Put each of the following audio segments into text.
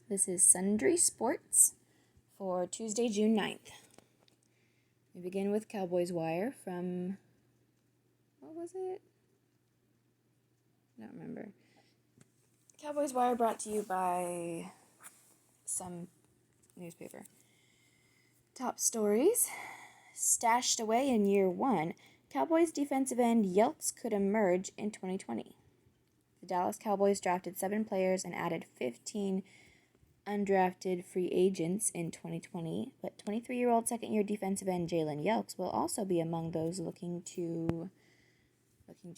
This is Sundry Sports for Tuesday, June 9th. We begin with Cowboys Wire from, what was it? I don't remember. Cowboys Wire brought to you by some newspaper. Top stories. Stashed away in year one, Cowboys defensive end Yelps could emerge in 2020. The Dallas Cowboys drafted 7 players and added 15 undrafted free agents in 2020, but 23-year-old second-year defensive end Jalen Yelps will also be among those looking to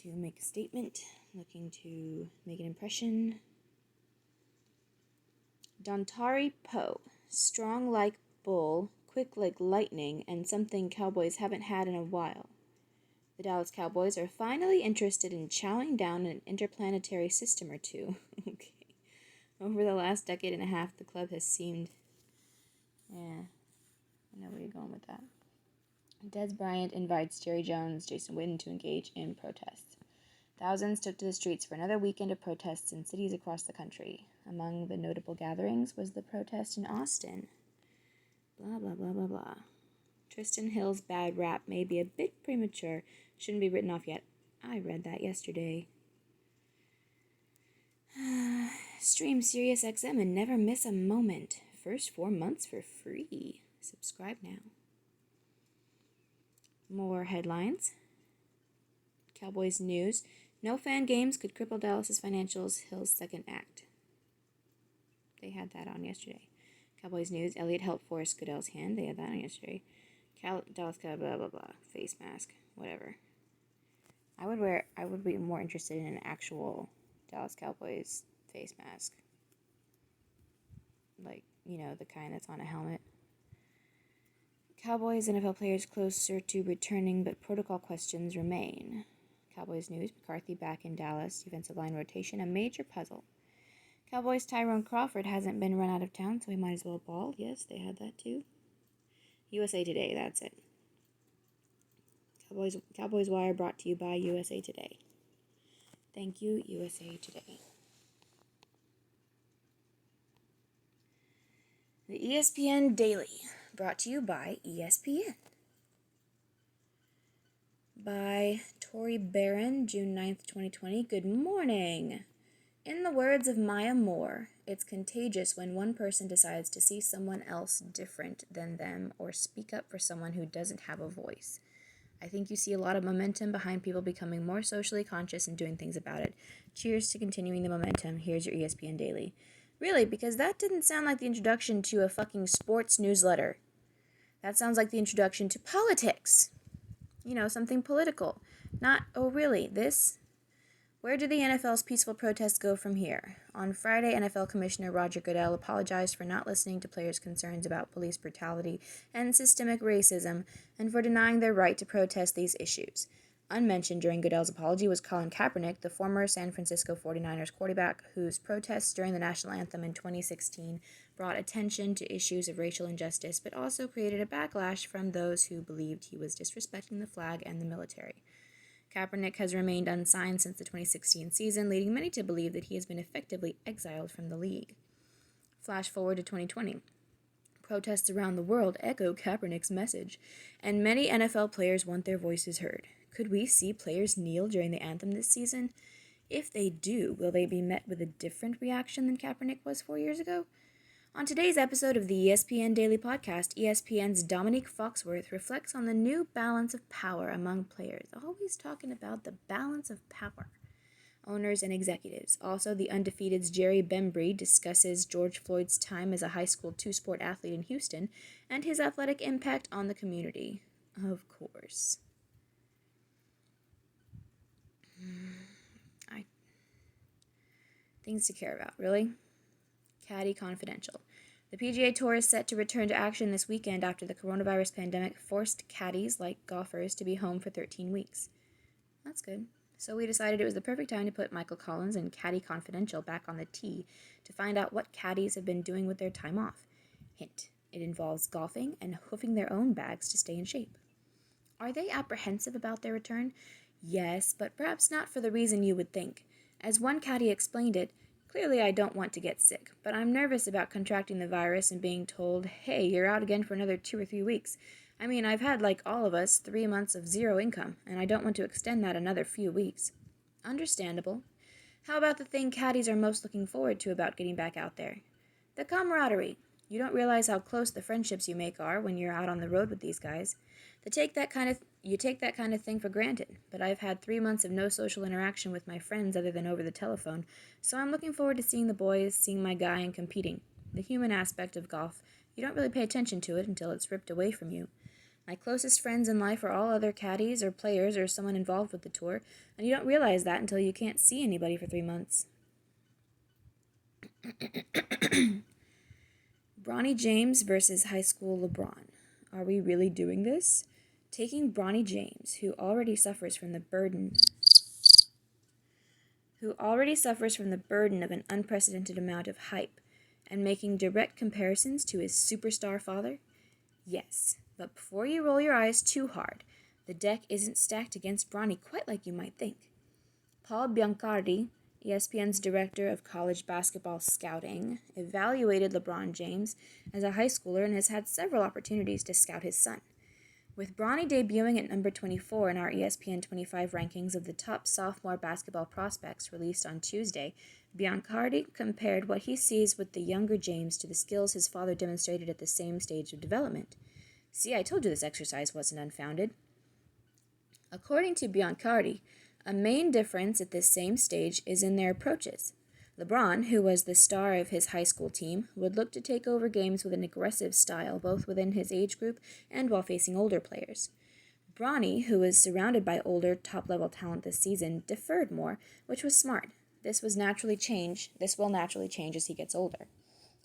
make a statement, looking to make an impression. Dontari Poe, strong like bull, quick like lightning, and something Cowboys haven't had in a while. The Dallas Cowboys are finally interested in chowing down an interplanetary system or two. Okay. Over the last decade and a half, the club has seemed... I know where you're going with that. Des Bryant invites Jerry Jones, Jason Witten to engage in protests. Thousands took to the streets for another weekend of protests in cities across the country. Among the notable gatherings was the protest in Austin. Blah, blah, blah, blah, blah. Tristan Hill's bad rap may be a bit premature. Shouldn't be written off yet. I read that yesterday. Stream SiriusXM and never miss a moment. First 4 months for free. Subscribe now. More headlines. Cowboys news. No fan games could cripple Dallas's financials. Hill's second act. They had that on yesterday. Cowboys news. Elliott helped force Goodell's hand. They had that on yesterday. Dallas Cowboys blah blah blah. Face mask. Whatever. I would be more interested in an actual Dallas Cowboys face mask. Like, the kind that's on a helmet. Cowboys NFL players closer to returning, but protocol questions remain. Cowboys news, McCarthy back in Dallas, defensive line rotation, a major puzzle. Cowboys Tyrone Crawford hasn't been run out of town, so he might as well ball. Yes, they had that too. USA Today, that's it. Cowboys Wire brought to you by USA Today. Thank you, USA Today. The ESPN Daily, brought to you by ESPN. By Tori Barron, June 9th, 2020. Good morning. In the words of Maya Moore, it's contagious when one person decides to see someone else different than them or speak up for someone who doesn't have a voice. I think you see a lot of momentum behind people becoming more socially conscious and doing things about it. Cheers to continuing the momentum. Here's your ESPN Daily. Really, because that didn't sound like the introduction to a fucking sports newsletter. That sounds like the introduction to politics. Something political. Not, oh really, this? Where do the NFL's peaceful protests go from here? On Friday, NFL Commissioner Roger Goodell apologized for not listening to players' concerns about police brutality and systemic racism and for denying their right to protest these issues. Unmentioned during Goodell's apology was Colin Kaepernick, the former San Francisco 49ers quarterback, whose protests during the national anthem in 2016 brought attention to issues of racial injustice, but also created a backlash from those who believed he was disrespecting the flag and the military. Kaepernick has remained unsigned since the 2016 season, leading many to believe that he has been effectively exiled from the league. Flash forward to 2020. Protests around the world echo Kaepernick's message, and many NFL players want their voices heard. Could we see players kneel during the anthem this season? If they do, will they be met with a different reaction than Kaepernick was 4 years ago? On today's episode of the ESPN Daily Podcast, ESPN's Dominique Foxworth reflects on the new balance of power among players. Always talking about the balance of power. Owners and executives. Also, the Undefeated's Jerry Bembry discusses George Floyd's time as a high school 2-sport athlete in Houston and his athletic impact on the community. Of course. Things to care about, really? Caddy Confidential. The PGA Tour is set to return to action this weekend after the coronavirus pandemic forced caddies, like golfers, to be home for 13 weeks. That's good. So we decided it was the perfect time to put Michael Collins and Caddy Confidential back on the tee to find out what caddies have been doing with their time off. Hint, it involves golfing and hoofing their own bags to stay in shape. Are they apprehensive about their return? Yes, but perhaps not for the reason you would think. As one caddy explained it, Clearly, I don't want to get sick, but I'm nervous about contracting the virus and being told, hey, you're out again for another 2 or 3 weeks. I mean, I've had, like all of us, 3 months of zero income, and I don't want to extend that another few weeks. Understandable. How about the thing caddies are most looking forward to about getting back out there? The camaraderie. You don't realize how close the friendships you make are when you're out on the road with these guys. You take that kind of thing for granted, but I've had 3 months of no social interaction with my friends other than over the telephone, so I'm looking forward to seeing the boys, seeing my guy, and competing. The human aspect of golf, you don't really pay attention to it until it's ripped away from you. My closest friends in life are all other caddies or players or someone involved with the tour, and you don't realize that until you can't see anybody for 3 months. Bronny James versus high school LeBron. Are we really doing this? Taking Bronny James, who already suffers from the burden of an unprecedented amount of hype, and making direct comparisons to his superstar father? Yes, but before you roll your eyes too hard, the deck isn't stacked against Bronny quite like you might think. Paul Biancardi, ESPN's director of college basketball scouting, evaluated LeBron James as a high schooler and has had several opportunities to scout his son. With Bronny debuting at number 24 in our ESPN 25 rankings of the top sophomore basketball prospects released on Tuesday, Biancardi compared what he sees with the younger James to the skills his father demonstrated at the same stage of development. See, I told you this exercise wasn't unfounded. According to Biancardi, a main difference at this same stage is in their approaches. LeBron, who was the star of his high school team, would look to take over games with an aggressive style both within his age group and while facing older players. Bronny, who was surrounded by older, top-level talent this season, deferred more, which was smart. This will naturally change as he gets older.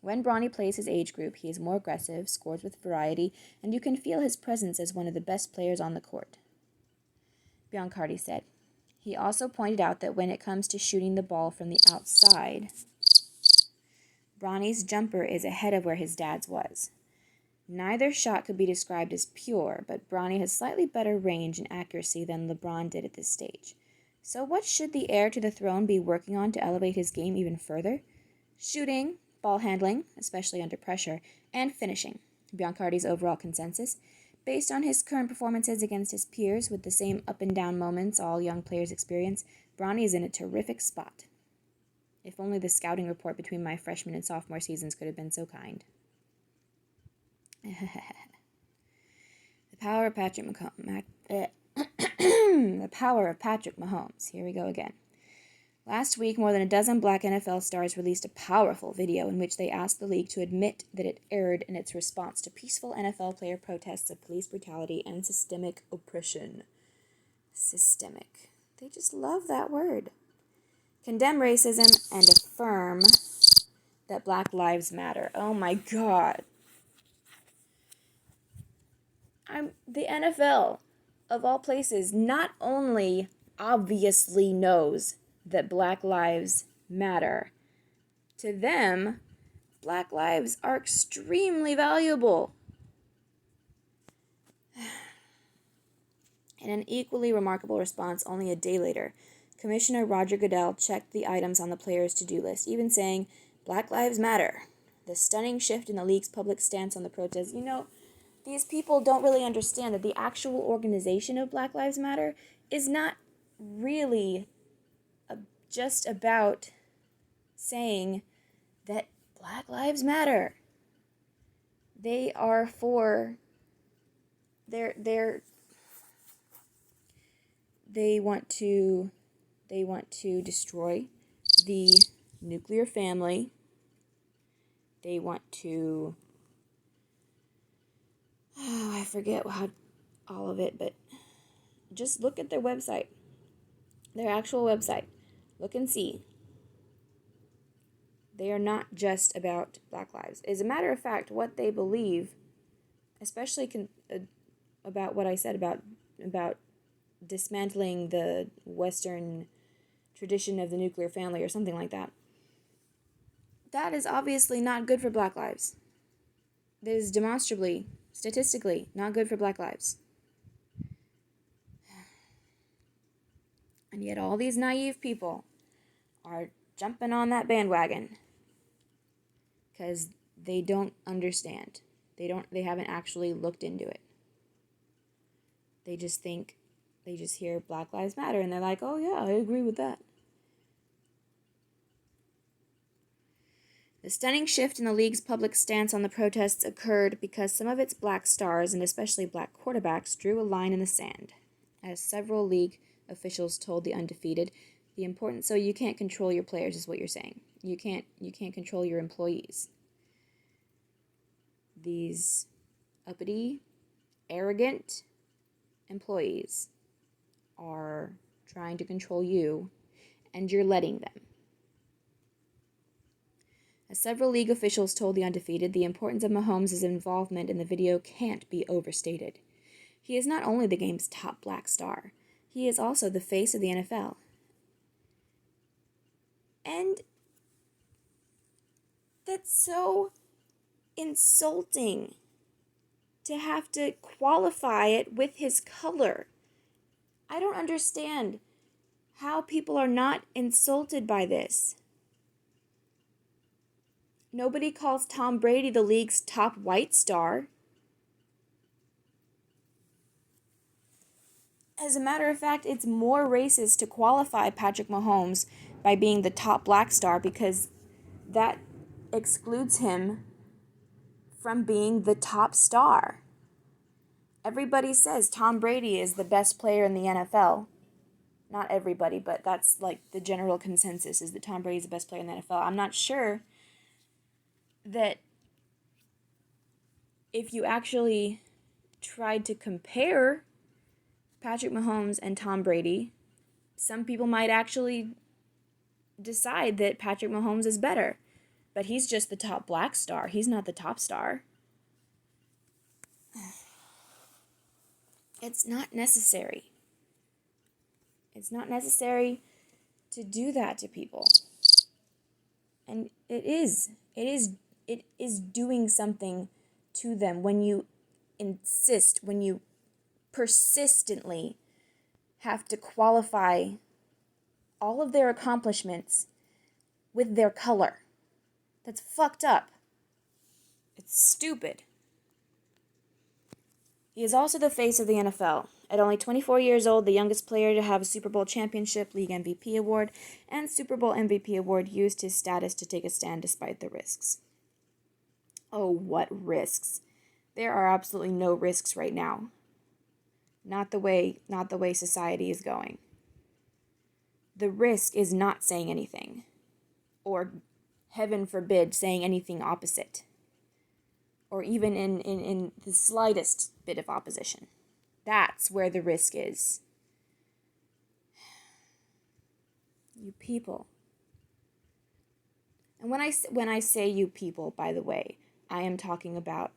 When Bronny plays his age group, he is more aggressive, scores with variety, and you can feel his presence as one of the best players on the court. Biancardi said. He also pointed out that when it comes to shooting the ball from the outside, Bronny's jumper is ahead of where his dad's was. Neither shot could be described as pure, but Bronny has slightly better range and accuracy than LeBron did at this stage. So what should the heir to the throne be working on to elevate his game even further? Shooting, ball handling, especially under pressure, and finishing, Biancardi's overall consensus. Based on his current performances against his peers with the same up-and-down moments all young players experience, Bronny is in a terrific spot. If only the scouting report between my freshman and sophomore seasons could have been so kind. The power of Patrick Mahomes. Here we go again. Last week, more than a dozen black NFL stars released a powerful video in which they asked the league to admit that it erred in its response to peaceful NFL player protests of police brutality and systemic oppression. Systemic. They just love that word. Condemn racism and affirm that Black Lives Matter. Oh my God. The NFL, of all places, not only obviously knows that Black Lives matter. To them, Black lives are extremely valuable. In an equally remarkable response only a day later, Commissioner Roger Goodell checked the items on the players' to-do list, even saying, Black Lives Matter. The stunning shift in the league's public stance on the protest. These people don't really understand that the actual organization of Black Lives Matter is not really just about saying that Black Lives Matter. They are for they want to destroy the nuclear family. They want to I forget all of it, but just look at their website. Their actual website. Look and see. They are not just about Black lives. As a matter of fact, what they believe, especially about what I said about dismantling the Western tradition of the nuclear family or something like that, that is obviously not good for Black lives. That is demonstrably, statistically, not good for Black lives. And yet all these naive people are jumping on that bandwagon because they don't understand. They haven't actually looked into it. They just hear Black Lives Matter and they're like, oh yeah, I agree with that. The stunning shift in the league's public stance on the protests occurred because some of its black stars, and especially black quarterbacks, drew a line in the sand. As several league officials told the Undefeated, the importance, so you can't control your players is what you're saying. You can't control your employees. These uppity, arrogant employees are trying to control you, and you're letting them. As several league officials told the Undefeated, the importance of Mahomes' involvement in the video can't be overstated. He is not only the game's top black star, he is also the face of the NFL. And that's so insulting to have to qualify it with his color. I don't understand how people are not insulted by this. Nobody calls Tom Brady the league's top white star. As a matter of fact, it's more racist to qualify Patrick Mahomes by being the top black star because that excludes him from being the top star. Everybody says Tom Brady is the best player in the NFL. Not everybody, but that's like the general consensus is that Tom Brady is the best player in the NFL. I'm not sure that if you actually tried to compare Patrick Mahomes and Tom Brady, some people might actually decide that Patrick Mahomes is better. But he's just the top black star. He's not the top star. It's not necessary. It's not necessary to do that to people. And it is doing something to them when you insist, when you persistently have to qualify all of their accomplishments with their color. That's fucked up. It's stupid. He is also the face of the NFL. At only 24 years old, the youngest player to have a Super Bowl championship, League MVP award, and Super Bowl MVP award, used his status to take a stand despite the risks. Oh, what risks? There are absolutely no risks right now. Not the way society is going. The risk is not saying anything, or heaven forbid, saying anything opposite, or even in the slightest bit of opposition. That's where the risk is. You people. And when I say you people, by the way, I am talking about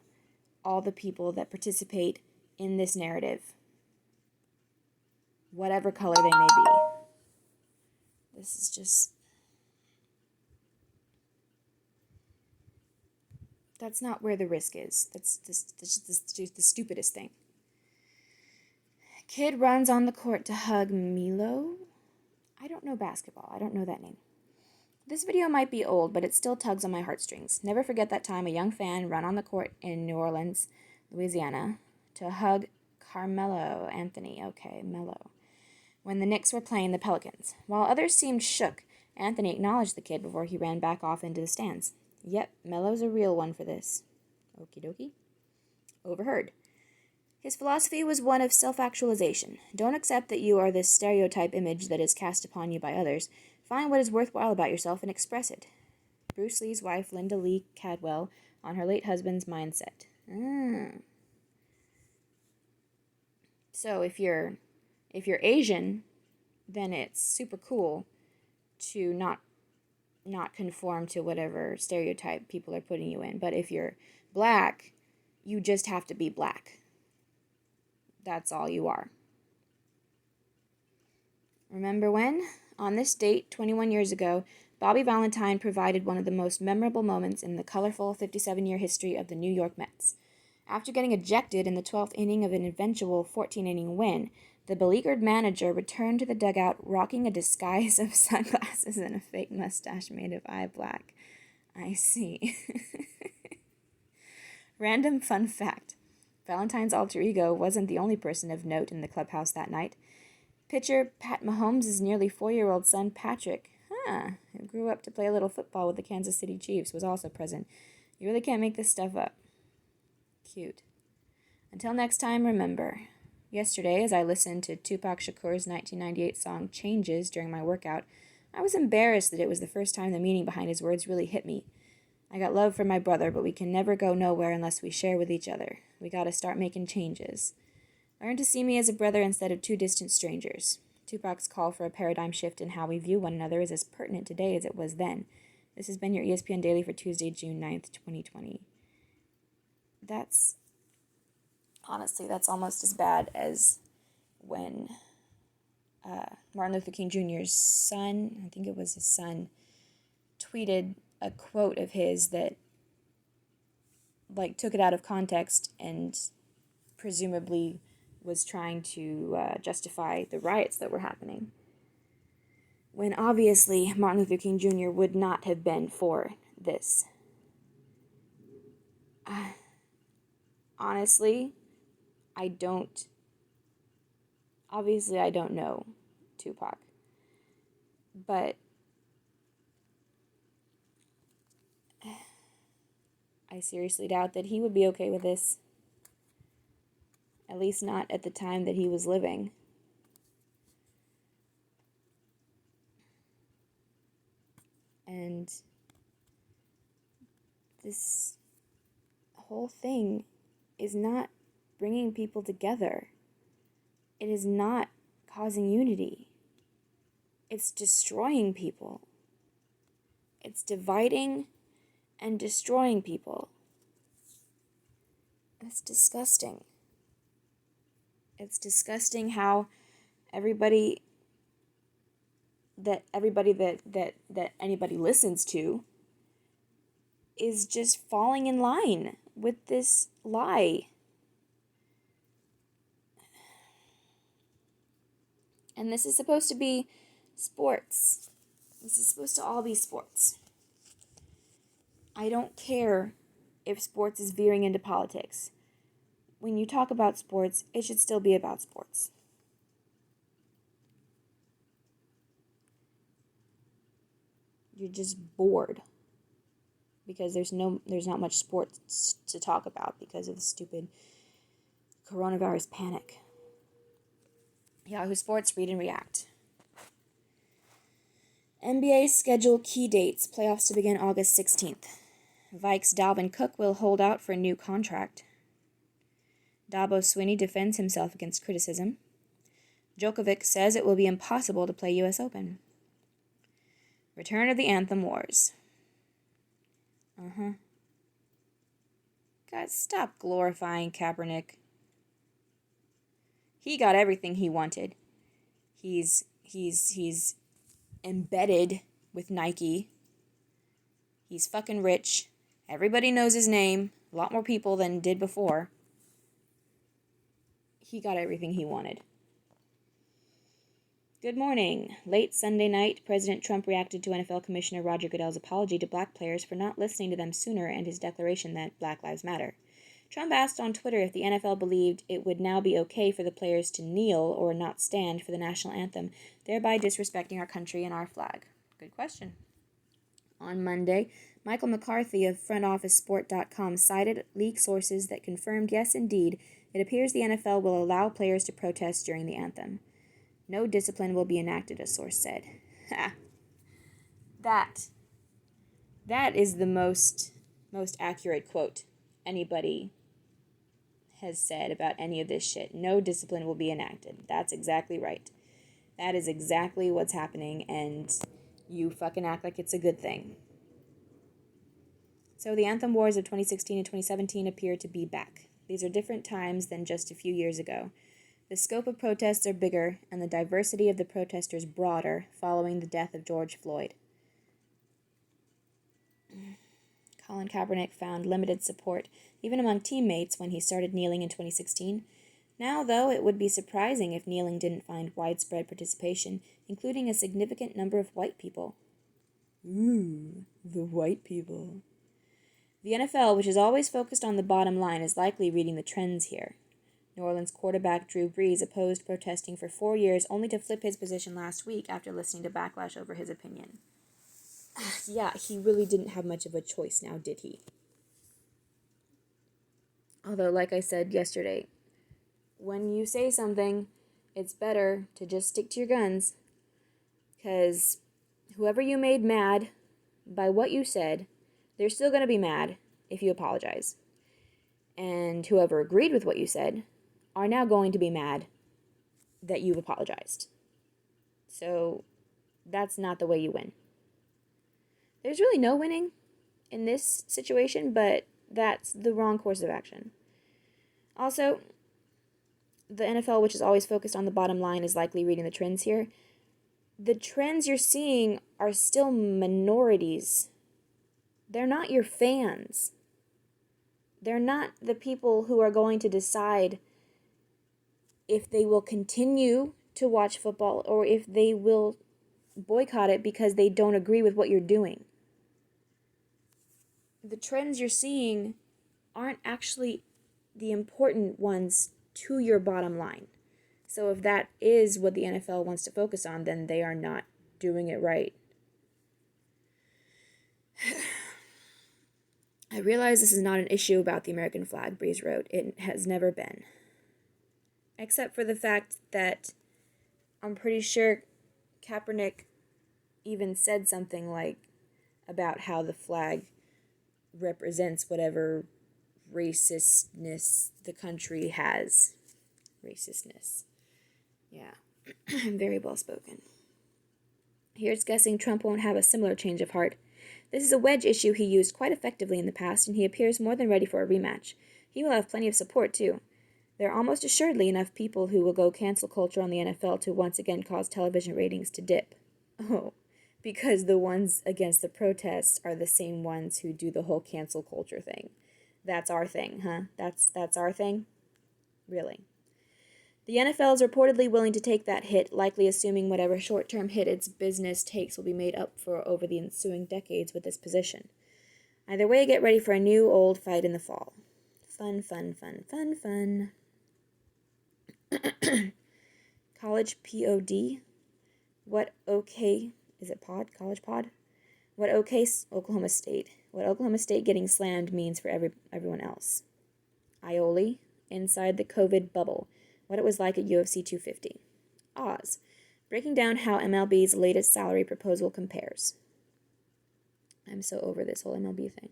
all the people that participate in this narrative, whatever color they may be. This is just... That's not where the risk is. That's just the stupidest thing. Kid runs on the court to hug Milo. I don't know basketball. I don't know that name. This video might be old, but it still tugs on my heartstrings. Never forget that time a young fan ran on the court in New Orleans, Louisiana, to hug Carmelo Anthony. Okay, Melo. When the Knicks were playing the Pelicans. While others seemed shook, Anthony acknowledged the kid before he ran back off into the stands. Yep, Melo's a real one for this. Okie dokie. Overheard. His philosophy was one of self-actualization. Don't accept that you are this stereotype image that is cast upon you by others. Find what is worthwhile about yourself and express it. Bruce Lee's wife, Linda Lee Cadwell, on her late husband's mindset. So if you're Asian, then it's super cool to not conform to whatever stereotype people are putting you in. But if you're black, you just have to be black. That's all you are. Remember when? On this date, 21 years ago, Bobby Valentine provided one of the most memorable moments in the colorful 57-year history of the New York Mets. After getting ejected in the 12th inning of an eventual 14-inning win, The beleaguered manager returned to the dugout rocking a disguise of sunglasses and a fake mustache made of eye black. I see. Random fun fact. Valentine's alter ego wasn't the only person of note in the clubhouse that night. Pitcher Pat Mahomes' nearly 4-year-old son Patrick, who grew up to play a little football with the Kansas City Chiefs, was also present. You really can't make this stuff up. Cute. Until next time, remember. Yesterday, as I listened to Tupac Shakur's 1998 song Changes during my workout, I was embarrassed that it was the first time the meaning behind his words really hit me. I got love for my brother, but we can never go nowhere unless we share with each other. We gotta start making changes. Learn to see me as a brother instead of two distant strangers. Tupac's call for a paradigm shift in how we view one another is as pertinent today as it was then. This has been your ESPN Daily for Tuesday, June 9th, 2020. That's almost as bad as when Martin Luther King Jr.'s son, I think it was his son, tweeted a quote of his that, took it out of context and presumably was trying to justify the riots that were happening. When obviously Martin Luther King Jr. would not have been for this. Honestly, I don't know Tupac, but I seriously doubt that he would be okay with this, at least not at the time that he was living. And this whole thing is not bringing people together. It is not causing unity. It's destroying people. It's dividing and destroying people. It's disgusting. It's disgusting how everybody that anybody listens to is just falling in line with this lie. And this is supposed to be sports. This is supposed to all be sports. I don't care if sports is veering into politics. When you talk about sports, it should still be about sports. You're just bored because there's not much sports to talk about because of the stupid coronavirus panic. Yahoo Sports, read and react. NBA schedule key dates. Playoffs to begin August 16th. Vikes Dalvin Cook will hold out for a new contract. Dabo Swinney defends himself against criticism. Djokovic says it will be impossible to play U.S. Open. Return of the Anthem Wars. Guys, stop glorifying Kaepernick. He got everything he wanted. He's embedded with Nike. He's fucking rich. Everybody knows his name. A lot more people than did before. He got everything he wanted. Good morning. Late Sunday night, President Trump reacted to NFL Commissioner Roger Goodell's apology to black players for not listening to them sooner and his declaration that Black Lives Matter. Trump asked on Twitter if the NFL believed it would now be okay for the players to kneel or not stand for the national anthem, thereby disrespecting our country and our flag. Good question. On Monday, Michael McCarthy of FrontOfficeSport.com cited leak sources that confirmed, yes, indeed, it appears the NFL will allow players to protest during the anthem. No discipline will be enacted, a source said. That is the most accurate quote anybody has said about any of this shit. No discipline will be enacted. That's exactly right. That is exactly what's happening, and you fucking act like it's a good thing. So the anthem wars of 2016 and 2017 appear to be back. These are different times than just a few years ago. The scope of protests are bigger, and the diversity of the protesters broader following the death of George Floyd. Colin Kaepernick found limited support, even among teammates, when he started kneeling in 2016. Now, though, it would be surprising if kneeling didn't find widespread participation, including a significant number of white people. Ooh, the white people. The NFL, which is always focused on the bottom line, is likely reading the trends here. New Orleans quarterback Drew Brees opposed protesting for 4 years, only to flip his position last week after listening to backlash over his opinion. Yeah, he really didn't have much of a choice now, did he? Although, like I said yesterday, when you say something, it's better to just stick to your guns, because whoever you made mad by what you said, they're still going to be mad if you apologize. And whoever agreed with what you said are now going to be mad that you've apologized. So that's not the way you win. There's really no winning in this situation, but that's the wrong course of action. Also, the NFL, which is always focused on the bottom line, is likely reading the trends here. The trends you're seeing are still minorities. They're not your fans. They're not the people who are going to decide if they will continue to watch football or if they will boycott it because they don't agree with what you're doing. The trends you're seeing aren't actually the important ones to your bottom line. So if that is what the NFL wants to focus on, then they are not doing it right. I realize this is not an issue about the American flag, Brees wrote. It has never been. Except for the fact that I'm pretty sure Kaepernick even said something like about how the flag represents whatever racistness the country has. Racistness. Yeah. Very well spoken. Here's guessing Trump won't have a similar change of heart. This is a wedge issue he used quite effectively in the past, and he appears more than ready for a rematch. He will have plenty of support, too. There are almost assuredly enough people who will go cancel culture on the NFL to once again cause television ratings to dip. Oh, because the ones against the protests are the same ones who do the whole cancel culture thing. That's our thing, huh? That's our thing? Really? The NFL is reportedly willing to take that hit, likely assuming whatever short-term hit its business takes will be made up for over the ensuing decades with this position. Either way, get ready for a new old fight in the fall. Fun, fun, fun, fun, fun. College POD? What okay... Is it pod? College pod? What okay Oklahoma State. What Oklahoma State getting slammed means for everyone else. Aioli, inside the COVID bubble. What it was like at UFC 250. Oz, breaking down how MLB's latest salary proposal compares. I'm so over this whole MLB thing.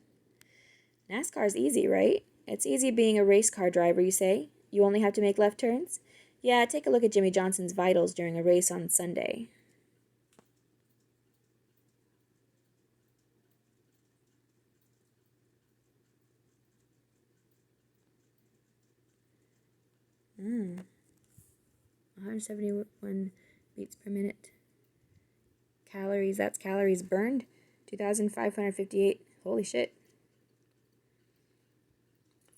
NASCAR's easy, right? It's easy being a race car driver, you say? You only have to make left turns? Yeah, take a look at Jimmy Johnson's vitals during a race on Sunday. Hmm. 171 beats per minute. Calories, that's calories burned. 2,558. Holy shit.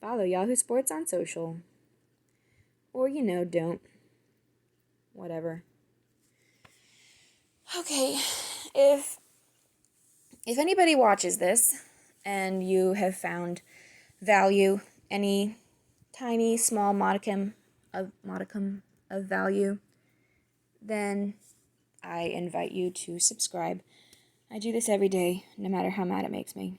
Follow Yahoo Sports on social. Or, don't. Whatever. Okay, if anybody watches this and you have found value, any tiny, small modicum of value, then I invite you to subscribe. I do this every day, no matter how mad it makes me.